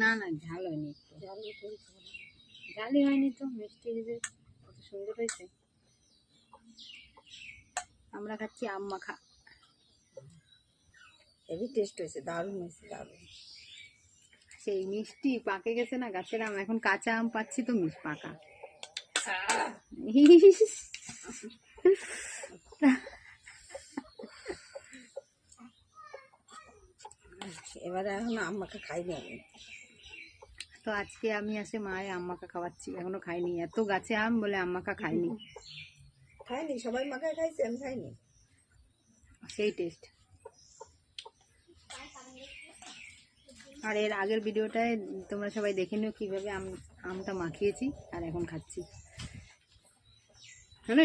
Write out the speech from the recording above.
না না ঝাল হয়নি, ঝালই হয়নি তো, মিষ্টি হয়েছে, কত সুন্দর হয়েছে। আমরা খাচ্ছি আম মাখা, হেভি টেস্ট হয়েছে, দারুণ হয়েছে, দারুণ। সেই মিষ্টি পাকে গেছে না গাছের আম, এখন কাঁচা আম পাচ্ছি তো পাকা। এবারে এখন আম মাখা খাইনি আমি। তো আজকে আমি আসে মায়ের আম মাখা খাওয়াচ্ছি, এখনো খাইনি, এত গাছে আম বলে আম মাখা খাইনি। খাইনি, সবাই মাখায় খাইছে, আমি খাইনি। সেই টেস্ট। আর এর আগের ভিডিওটায় তোমরা সবাই দেখে নিও কীভাবে আমটা মাখিয়েছি আর এখন খাচ্ছি। হ্যাঁ